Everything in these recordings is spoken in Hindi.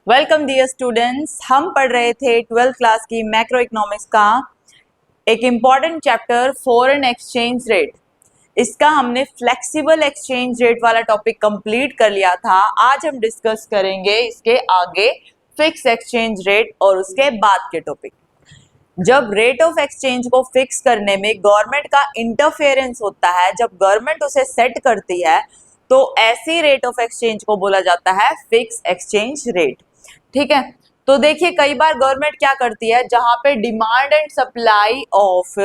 Welcome dear students. हम पढ़ रहे थे 12th क्लास की मैक्रो इकोनॉमिक्स का एक important chapter foreign exchange rate. इसका हमने फ्लेक्सिबल एक्सचेंज रेट वाला टॉपिक कंप्लीट कर लिया था। आज हम डिस्कस करेंगे इसके आगे फिक्स एक्सचेंज रेट और उसके बाद के टॉपिक। जब रेट ऑफ एक्सचेंज को फिक्स करने में गवर्नमेंट का इंटरफेरेंस होता है, जब गवर्नमेंट उसे सेट करती है, तो ऐसी रेट ऑफ एक्सचेंज को बोला जाता है फिक्स एक्सचेंज रेट। ठीक है, तो देखिए कई बार गवर्नमेंट क्या करती है, जहां पे demand and supply of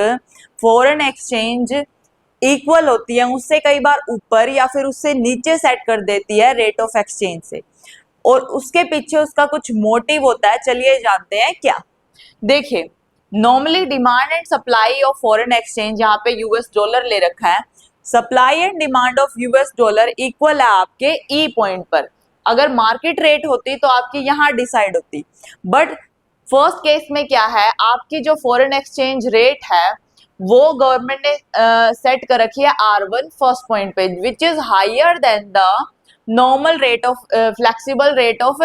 foreign exchange equal होती है, उससे कई बार ऊपर या फिर उससे नीचे सेट कर देती है रेट ऑफ एक्सचेंज से, और उसके पीछे उसका कुछ मोटिव होता है। चलिए जानते हैं क्या। देखिए, normally demand and supply of foreign exchange, यहाँ पे यूएस डॉलर ले रखा है, supply and demand of US dollar equal है आपके ई पॉइंट पर। अगर मार्केट रेट होती तो आपकी यहाँ डिसाइड होती, बट फर्स्ट केस में क्या है, आपकी जो फॉरेन एक्सचेंज रेट है वो गवर्नमेंट ने सेट कर रखी है R1 फर्स्ट पॉइंट पे, which is higher than the normal rate of flexible rate of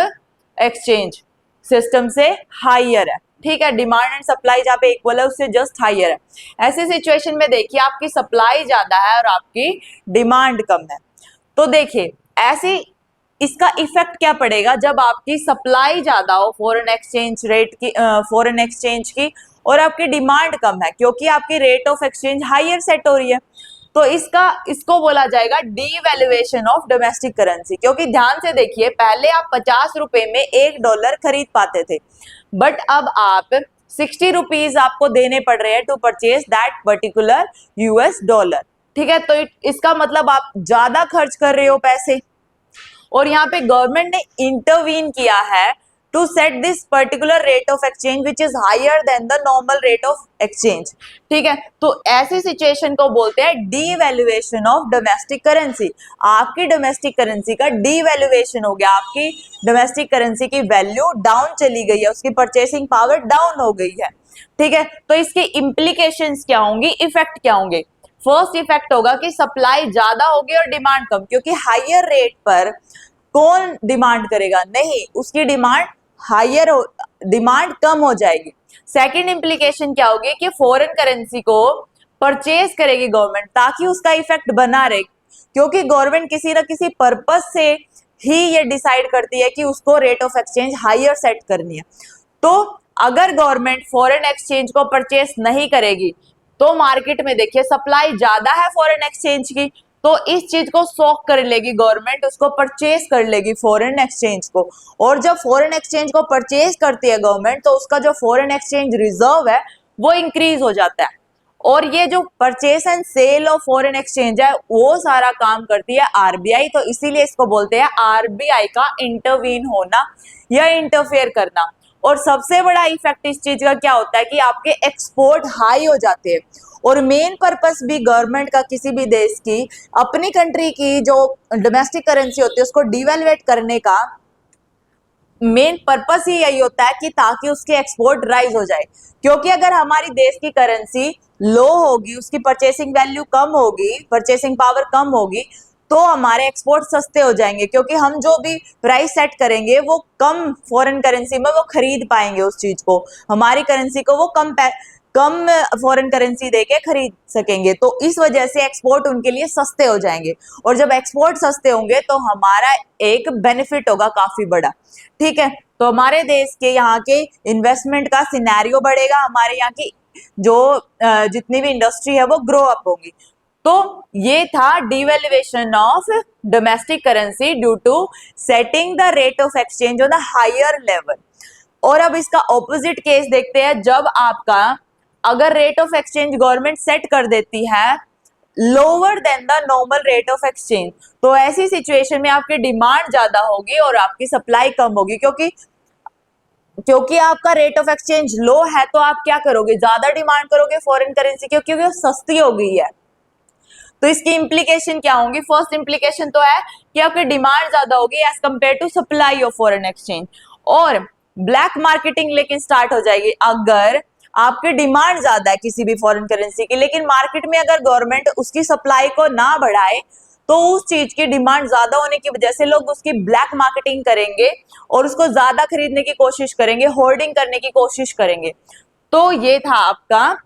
exchange system से हायर है। ठीक है, डिमांड एंड सप्लाई जहाँ पे इक्वल है उससे जस्ट हायर है। ऐसी सिचुएशन में देखिए आपकी सप्लाई ज्यादा है और आपकी डिमांड कम है, तो देखिए ऐसी इसका इफेक्ट क्या पड़ेगा जब आपकी सप्लाई ज्यादा हो फॉरेन एक्सचेंज रेट की, फॉरेन एक्सचेंज की, और आपकी डिमांड कम है क्योंकि आपकी rate of exchange higher set हो रही है। तो इसको बोला जाएगा डीवैल्यूएशन ऑफ डोमेस्टिक करेंसी। क्योंकि ध्यान से देखिए, पहले आप 50 रुपए में $1 खरीद पाते थे, बट अब आप 60 रुपीज आपको देने पड़ रहे हैं to purchase that particular US dollar. ठीक है, तो इसका मतलब आप ज्यादा खर्च कर रहे हो पैसे, और यहाँ पे गवर्नमेंट ने इंटरवीन किया है to set this particular rate of exchange which is higher than the normal rate of exchange. ठीक है, तो ऐसी सिचुएशन को बोलते हैं डीवैल्यूएशन ऑफ डोमेस्टिक करेंसी। आपकी डोमेस्टिक करेंसी का डीवैल्यूएशन हो गया, आपकी डोमेस्टिक करेंसी की वैल्यू डाउन चली गई है, उसकी परचेसिंग पावर डाउन हो गई है। ठीक है, तो इसकी इम्प्लीकेशंस क्या होंगी, इफेक्ट क्या होंगे। फर्स्ट इफेक्ट होगा कि सप्लाई ज्यादा होगी और डिमांड कम, क्योंकि हायर रेट पर कौन डिमांड करेगा, नहीं, उसकी डिमांड हायर हो, डिमांड कम हो जाएगी। सेकंड इम्प्लीकेशन क्या होगी कि फॉरेन करेंसी को परचेज करेगी गवर्नमेंट, ताकि उसका इफेक्ट बना रहे, क्योंकि गवर्नमेंट किसी न किसी पर्पस से ही ये डिसाइड करती है कि उसको rate of exchange higher set करनी है। तो अगर गवर्नमेंट फॉरेन एक्सचेंज को परचेज नहीं करेगी तो मार्केट में देखिए सप्लाई ज्यादा है फॉरेन एक्सचेंज की, तो इस चीज को सॉक कर लेगी गवर्नमेंट, उसको परचेज कर लेगी फॉरेन एक्सचेंज को। और जब फॉरेन एक्सचेंज को परचेज करती है गवर्नमेंट, तो उसका जो फॉरेन एक्सचेंज रिजर्व है वो इंक्रीज हो जाता है, और ये जो purchase and sale of foreign exchange है वो सारा काम करती है आरबीआई। तो इसीलिए इसको बोलते हैं आरबीआई का इंटरवीन होना या इंटरफेयर करना। और सबसे बड़ा इफेक्ट इस चीज का क्या होता है कि आपके एक्सपोर्ट हाई हो जाते हैं, और मेन पर्पस भी गवर्नमेंट का किसी भी देश की अपनी कंट्री की जो डोमेस्टिक करेंसी होती है उसको डिवैल्यूएट करने का मेन पर्पस ही यही होता है कि ताकि उसके एक्सपोर्ट राइज हो जाए। क्योंकि अगर हमारी देश की करेंसी लो होगी, उसकी परचेसिंग वैल्यू कम होगी, परचेसिंग पावर कम होगी, तो हमारे एक्सपोर्ट सस्ते हो जाएंगे, क्योंकि हम जो भी प्राइस सेट करेंगे वो कम फॉरेन करेंसी में वो खरीद पाएंगे उस चीज को, हमारी करेंसी को वो कम फॉरेन करेंसी देके खरीद सकेंगे। तो इस वजह से एक्सपोर्ट उनके लिए सस्ते हो जाएंगे, और जब एक्सपोर्ट सस्ते होंगे तो हमारा एक बेनिफिट होगा काफी बड़ा। ठीक है, तो हमारे देश के यहाँ के इन्वेस्टमेंट का सिनेरियो बढ़ेगा, हमारे यहाँ की जो जितनी भी इंडस्ट्री है वो ग्रो अप होगी। तो ये था devaluation of domestic currency due to setting the rate of exchange on the higher level. और अब इसका ऑपोजिट केस देखते हैं, जब आपका अगर rate of exchange government set कर देती है lower than the normal rate of exchange, तो ऐसी सिचुएशन में आपकी डिमांड ज्यादा होगी और आपकी सप्लाई कम होगी, क्योंकि आपका रेट ऑफ एक्सचेंज लो है, तो आप क्या करोगे, ज्यादा डिमांड करोगे फॉरेन करेंसी की, क्योंकि वो सस्ती हो गई है। तो इसकी इम्प्लीकेशन क्या होंगी, फर्स्ट इम्प्लीकेशन तो है कि आपकी डिमांड ज्यादा होगी as compare to supply of foreign exchange, और ब्लैक मार्केटिंग लेकिन स्टार्ट हो जाएगी। अगर आपकी डिमांड ज्यादा है किसी भी फॉरेन करेंसी की, लेकिन मार्केट में अगर गवर्नमेंट उसकी सप्लाई को ना बढ़ाए, तो उस चीज की डिमांड ज्यादा होने की वजह से लोग उसकी ब्लैक मार्केटिंग करेंगे और उसको ज्यादा खरीदने की कोशिश करेंगे, होर्डिंग करने की कोशिश करेंगे। तो ये था आपका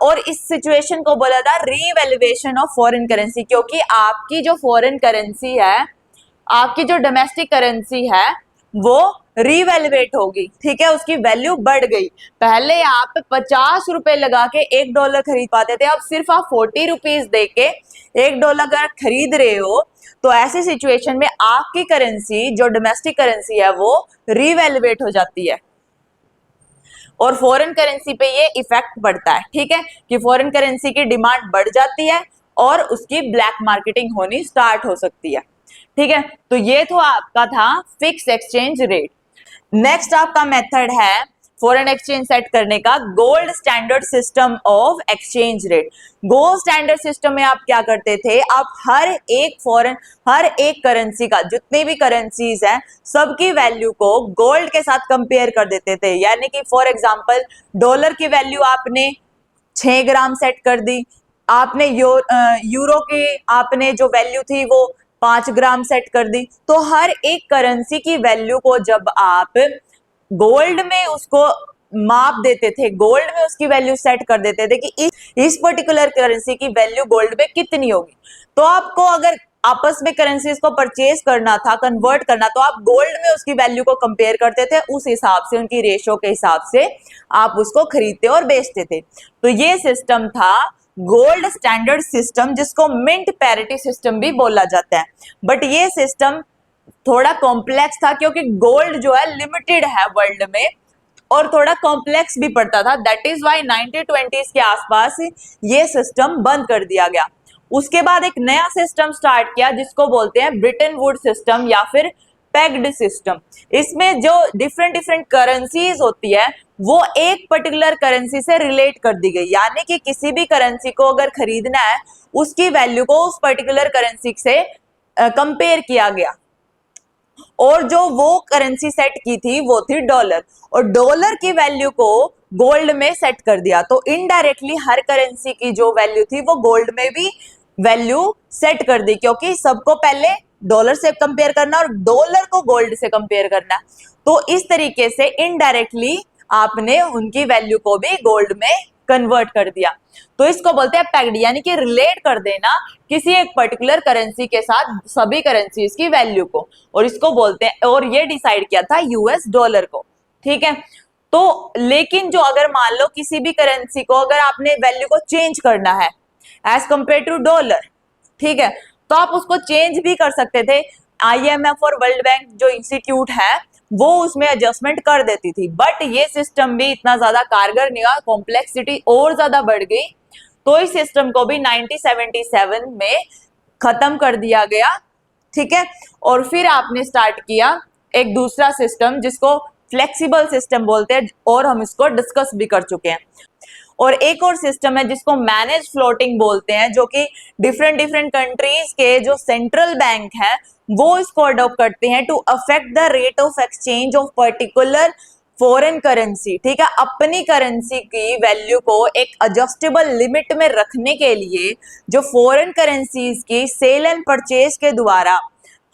और इस सिचुएशन को बोला था रीवैल्यूएशन ऑफ फॉरेन करेंसी, क्योंकि आपकी जो फॉरेन करेंसी है, आपकी जो डोमेस्टिक करेंसी है वो रीवैल्यूएट होगी, ठीक है, उसकी वैल्यू बढ़ गई। पहले आप 50 रुपए लगा के $1 खरीद पाते थे, अब सिर्फ आप 40 रुपीज दे के $1 अगर खरीद रहे हो, तो ऐसी सिचुएशन में आपकी करेंसी जो डोमेस्टिक करेंसी है वो रीवैल्यूएट हो जाती है और फॉरेन करेंसी पे ये इफेक्ट पड़ता है, ठीक है, कि फॉरेन करेंसी की डिमांड बढ़ जाती है और उसकी ब्लैक मार्केटिंग होनी स्टार्ट हो सकती है, ठीक है। तो ये तो आपका था फिक्स एक्सचेंज रेट। नेक्स्ट आपका मेथड है फॉरेन एक्सचेंज सेट करने का gold standard system of exchange rate. Gold standard system में आप क्या करते थे, आप हर एक करेंसी का, जितनी भी करेंसीज हैं सबकी वैल्यू को गोल्ड के साथ कंपेयर कर देते थे। यानी कि फॉर एग्जांपल डॉलर की वैल्यू आपने 6 ग्राम सेट कर दी, आपने यूरो की आपने जो वैल्यू थी वो 5 ग्राम सेट कर दी। तो हर एक करेंसी की वैल्यू को जब आप गोल्ड में उसको माप देते थे, गोल्ड में उसकी वैल्यू सेट कर देते थे कि इस पर्टिकुलर करेंसी की वैल्यू गोल्ड में कितनी होगी। तो आपको अगर आपस में करेंसीज को परचेज करना था, कन्वर्ट करना, तो आप गोल्ड में उसकी वैल्यू को कंपेयर करते थे, उस हिसाब से उनकी रेशो के हिसाब से आप उसको खरीदते और बेचते थे। तो ये सिस्टम था गोल्ड स्टैंडर्ड सिस्टम, जिसको मिंट पैरिटी सिस्टम भी बोला जाता है। बट ये सिस्टम थोड़ा कॉम्प्लेक्स था, क्योंकि गोल्ड जो है लिमिटेड है वर्ल्ड में और थोड़ा कॉम्प्लेक्स भी पड़ता था। दैट इज वाई 1920s के आसपास ये सिस्टम बंद कर दिया गया। उसके बाद एक नया सिस्टम स्टार्ट किया जिसको बोलते हैं ब्रिटन वुड सिस्टम या फिर पेग्ड सिस्टम। इसमें जो डिफरेंट करेंसीज होती है वो एक पर्टिकुलर करेंसी से रिलेट कर दी गई, यानी कि किसी भी करेंसी को अगर खरीदना है उसकी वैल्यू को उस पर्टिकुलर करेंसी से कंपेयर किया गया और जो वो करेंसी सेट की थी वो थी डॉलर, और डॉलर की वैल्यू को गोल्ड में सेट कर दिया। तो इनडायरेक्टली हर करेंसी की जो वैल्यू थी वो गोल्ड में भी वैल्यू सेट कर दी, क्योंकि सबको पहले डॉलर से कंपेयर करना और डॉलर को गोल्ड से कंपेयर करना। तो इस तरीके से इनडायरेक्टली आपने उनकी वैल्यू को भी गोल्ड में कन्वर्ट कर दिया। तो इसको बोलते हैं पेग्ड, यानी कि रिलेट कर देना किसी एक पर्टिकुलर करेंसी के साथ सभी करेंसीज की वैल्यू को, और इसको बोलते हैं, और ये डिसाइड किया था यूएस डॉलर को, ठीक है। तो लेकिन जो अगर मान लो किसी भी करेंसी को अगर आपने वैल्यू को चेंज करना है एज कंपेयर टू डॉलर, ठीक है, तो आप उसको चेंज भी कर सकते थे। IMF और वर्ल्ड बैंक जो इंस्टीट्यूट है वो उसमें एडजस्टमेंट कर देती थी, बट ये सिस्टम भी इतना ज्यादा कारगर नहीं हुआ, कॉम्प्लेक्सिटी और ज्यादा बढ़ गई। तो इस सिस्टम को भी 1977 में खत्म कर दिया गया, ठीक है। और फिर आपने स्टार्ट किया एक दूसरा सिस्टम जिसको फ्लेक्सिबल सिस्टम बोलते हैं, और हम इसको डिस्कस भी कर चुके हैं। और एक और सिस्टम है जिसको मैनेज फ्लोटिंग बोलते हैं, जो कि डिफरेंट कंट्रीज के जो सेंट्रल बैंक है वो इसको अडॉप्ट करते हैं to affect the rate of exchange of particular foreign currency, ठीक है। अपनी करेंसी की वैल्यू को एक एडजस्टेबल लिमिट में रखने के लिए जो फॉरेन करेंसीज की सेल एंड परचेज के द्वारा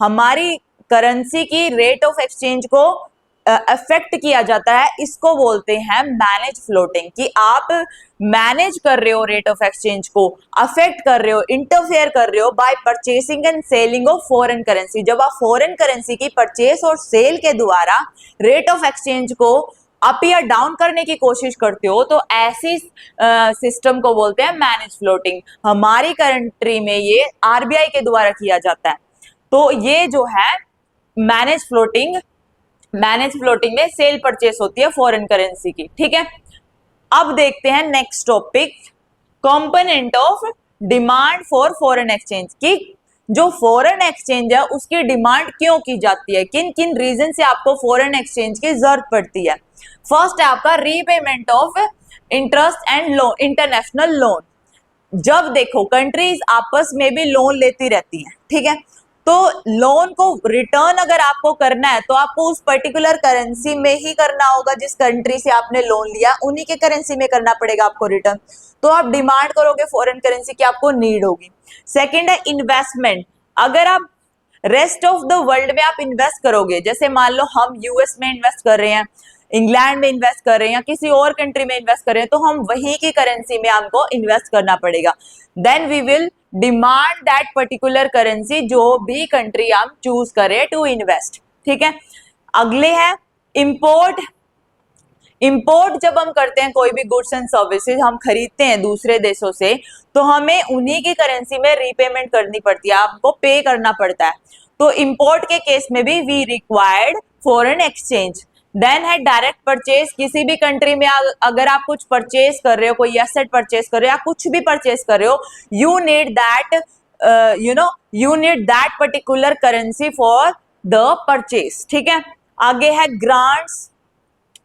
हमारी करेंसी की रेट ऑफ एक्सचेंज को अफेक्ट किया जाता है, इसको बोलते हैं मैनेज फ्लोटिंग। कि आप मैनेज कर रहे हो रेट ऑफ एक्सचेंज को, अफेक्ट कर रहे हो, इंटरफेयर कर रहे हो by purchasing and selling of foreign currency. जब आप फॉरेन करेंसी की परचेस और सेल के द्वारा रेट ऑफ एक्सचेंज को अप या डाउन करने की कोशिश करते हो, तो ऐसी सिस्टम को बोलते हैं मैनेज फ्लोटिंग। हमारी कंट्री में ये RBI के द्वारा किया जाता है। तो ये जो है मैनेज फ्लोटिंग में सेल परचेस होती है फॉरेन करेंसी की, ठीक है। अब देखते हैं next topic, component of demand for foreign exchange. की जो फॉरेन एक्सचेंज है उसकी डिमांड क्यों की जाती है, किन किन रीजन से आपको फॉरेन एक्सचेंज की जरूरत पड़ती है। फर्स्ट है आपका repayment of interest and loan, international loan. जब देखो कंट्रीज आपस में भी लोन लेती रहती हैं, ठीक है, तो लोन को रिटर्न अगर आपको करना है तो आपको उस पर्टिकुलर करेंसी में ही करना होगा, जिस कंट्री से आपने लोन लिया उन्हीं के करेंसी में करना पड़ेगा आपको रिटर्न। तो आप डिमांड करोगे फॉरेन करेंसी की, आपको नीड होगी। सेकंड है इन्वेस्टमेंट। अगर आप रेस्ट ऑफ द वर्ल्ड में आप इन्वेस्ट करोगे, जैसे मान लो हम यूएस में इन्वेस्ट कर रहे हैं, इंग्लैंड में इन्वेस्ट कर रहे हैं या किसी और कंट्री में इन्वेस्ट कर रहे हैं, तो हम वहीं की करेंसी में हमको इन्वेस्ट करना पड़ेगा। Then we will demand that particular currency, जो भी कंट्री हम चूज करें टू इन्वेस्ट। ठीक है, अगले है इंपोर्ट। इंपोर्ट जब हम करते हैं कोई भी गुड्स एंड सर्विसेज हम खरीदते हैं दूसरे देशों से, तो हमें उन्हीं की करेंसी में रीपेमेंट करनी पड़ती है, आपको पे करना पड़ता है। तो इंपोर्ट के केस में भी we required foreign exchange. Then है डायरेक्ट परचेज। किसी भी कंट्री में अगर आप कुछ परचेज कर रहे हो, कोई एसेट परचेज कर रहे हो या कुछ भी परचेज कर रहे हो, you need that particular currency for the purchase. ठीक है, आगे है ग्रांट्स।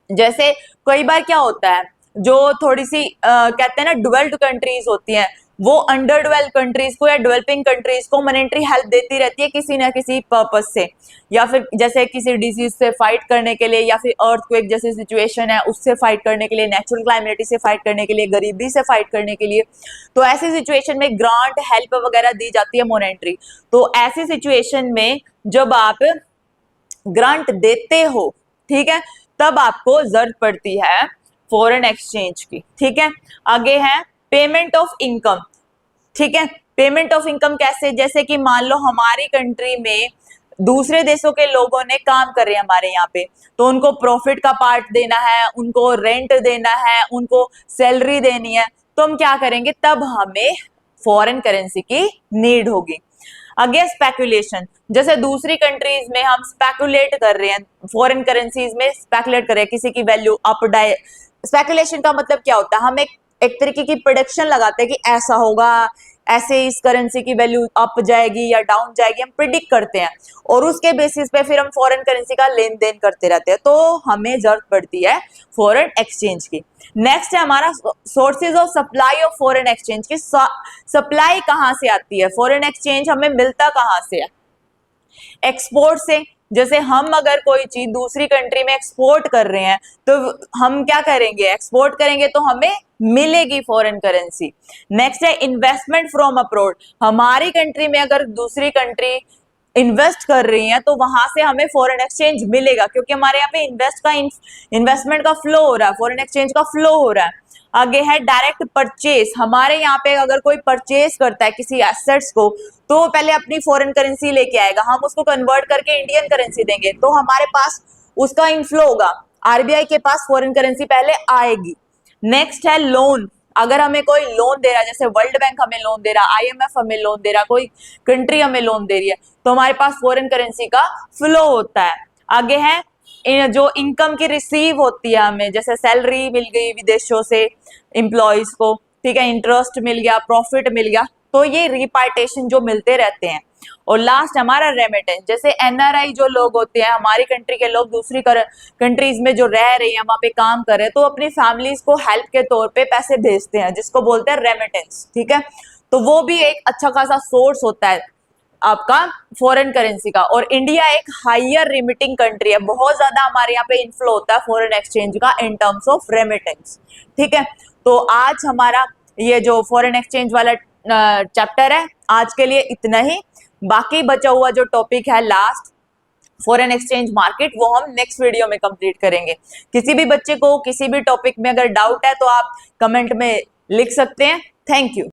जैसे कई बार क्या होता है, जो थोड़ी सी कहते हैं ना डेवलप्ड कंट्रीज होती हैं, वो अंडर डेवलप्ड कंट्रीज को या डेवलपिंग कंट्रीज को मॉनेटरी हेल्प देती रहती है किसी ना किसी पर्पस से, या फिर जैसे किसी डिजीज से फाइट करने के लिए, या फिर अर्थक्वेक जैसी सिचुएशन है उससे फाइट करने के लिए, नेचुरल क्लाइमेटी से फाइट करने के लिए, गरीबी से फाइट करने के लिए। तो ऐसी सिचुएशन में ग्रांट हेल्प वगैरह दी जाती है मॉनेटरी। तो ऐसी सिचुएशन में जब आप ग्रांट देते हो, ठीक है, तब आपको जरूरत पड़ती है फॉरेन एक्सचेंज की। ठीक है, आगे है पेमेंट ऑफ इनकम। ठीक है, पेमेंट ऑफ इनकम कैसे, जैसे कि मान लो हमारी कंट्री में दूसरे देशों के लोगों ने काम कर रहे हैं हमारे यहाँ पे, तो उनको प्रॉफिट का पार्ट देना है, उनको रेंट देना है, उनको सैलरी देनी है, तो हम क्या करेंगे, तब हमें फॉरेन करेंसी की नीड होगी। अगेन स्पेकुलेशन, जैसे दूसरी कंट्रीज में हम स्पेकुलेट कर रहे हैं, फॉरेन करेंसीज में स्पेकुलेट कर रहे हैं, किसी की वैल्यू अप डाउन। स्पेकुलेशन का मतलब क्या होता है, हम एक तरीके की प्रेडिक्शन लगाते हैं कि ऐसा होगा, ऐसे इस करेंसी की वैल्यू अप जाएगी या डाउन जाएगी, हम प्रिडिक्ट करते हैं और उसके बेसिस पे फिर हम फॉरेन करेंसी का लेन देन करते रहते हैं। तो हमें जरूरत पड़ती है फॉरेन एक्सचेंज की। नेक्स्ट है हमारा sources of supply of foreign exchange की। सप्लाई कहाँ से आती है, फॉरेन एक्सचेंज हमें मिलता कहाँ से है, एक्सपोर्ट से। जैसे हम अगर कोई चीज दूसरी कंट्री में एक्सपोर्ट कर रहे हैं, तो हम क्या करेंगे, एक्सपोर्ट करेंगे तो हमें मिलेगी फॉरेन करेंसी। नेक्स्ट है इन्वेस्टमेंट फ्रॉम अब्रॉड। हमारी कंट्री में अगर दूसरी कंट्री इन्वेस्ट कर रही है तो वहां से हमें फॉरेन एक्सचेंज मिलेगा, क्योंकि हमारे यहाँ पे इन्वेस्टमेंट का फ्लो हो रहा है, फॉरेन एक्सचेंज का फ्लो हो रहा है। आगे है डायरेक्ट परचेज। हमारे यहाँ पे अगर कोई परचेज करता है किसी एसेट्स को, तो वो पहले अपनी फॉरेन करेंसी लेके आएगा, हम उसको कन्वर्ट करके इंडियन करेंसी देंगे, तो हमारे पास उसका इनफ्लो होगा, आरबीआई के पास फॉरेन करेंसी पहले आएगी। नेक्स्ट है लोन। अगर हमें कोई लोन दे रहा है, जैसे वर्ल्ड बैंक हमें लोन दे रहा है, आईएमएफ हमें लोन दे रहा है, कोई कंट्री हमें लोन दे रही है, तो हमारे पास फॉरेन करेंसी का फ्लो होता है। आगे है जो इनकम की रिसीव होती है हमें, जैसे सैलरी मिल गई विदेशों से एम्प्लॉयज को, ठीक है, इंटरेस्ट मिल गया, प्रॉफिट मिल गया, तो ये रिपार्टेशन जो मिलते रहते हैं। और लास्ट हमारा रेमिटेंस। जैसे एनआरआई जो लोग होते हैं, हमारी कंट्री के लोग दूसरी कंट्रीज में जो रह रही हैं, वहां पे काम कर रहे हैं, तो अपनी फैमिलीज को हेल्प के तौर पे पैसे भेजते हैं, जिसको बोलते हैं रेमिटेंस। ठीक है, तो वो भी एक अच्छा खासा सोर्स होता है आपका फॉरेन करेंसी का। और इंडिया एक हायर रिमिटिंग कंट्री है, बहुत ज्यादा हमारे यहाँ पे इनफ्लो होता है फॉरेन एक्सचेंज का इन टर्म्स ऑफ रेमिटेंस। ठीक है, तो आज हमारा ये जो फॉरेन एक्सचेंज वाला चैप्टर है, आज के लिए इतना ही। बाकी बचा हुआ जो टॉपिक है लास्ट, फॉरेन एक्सचेंज मार्केट, वो हम नेक्स्ट वीडियो में कंप्लीट करेंगे। किसी भी बच्चे को किसी भी टॉपिक में अगर डाउट है तो आप कमेंट में लिख सकते हैं। Thank you.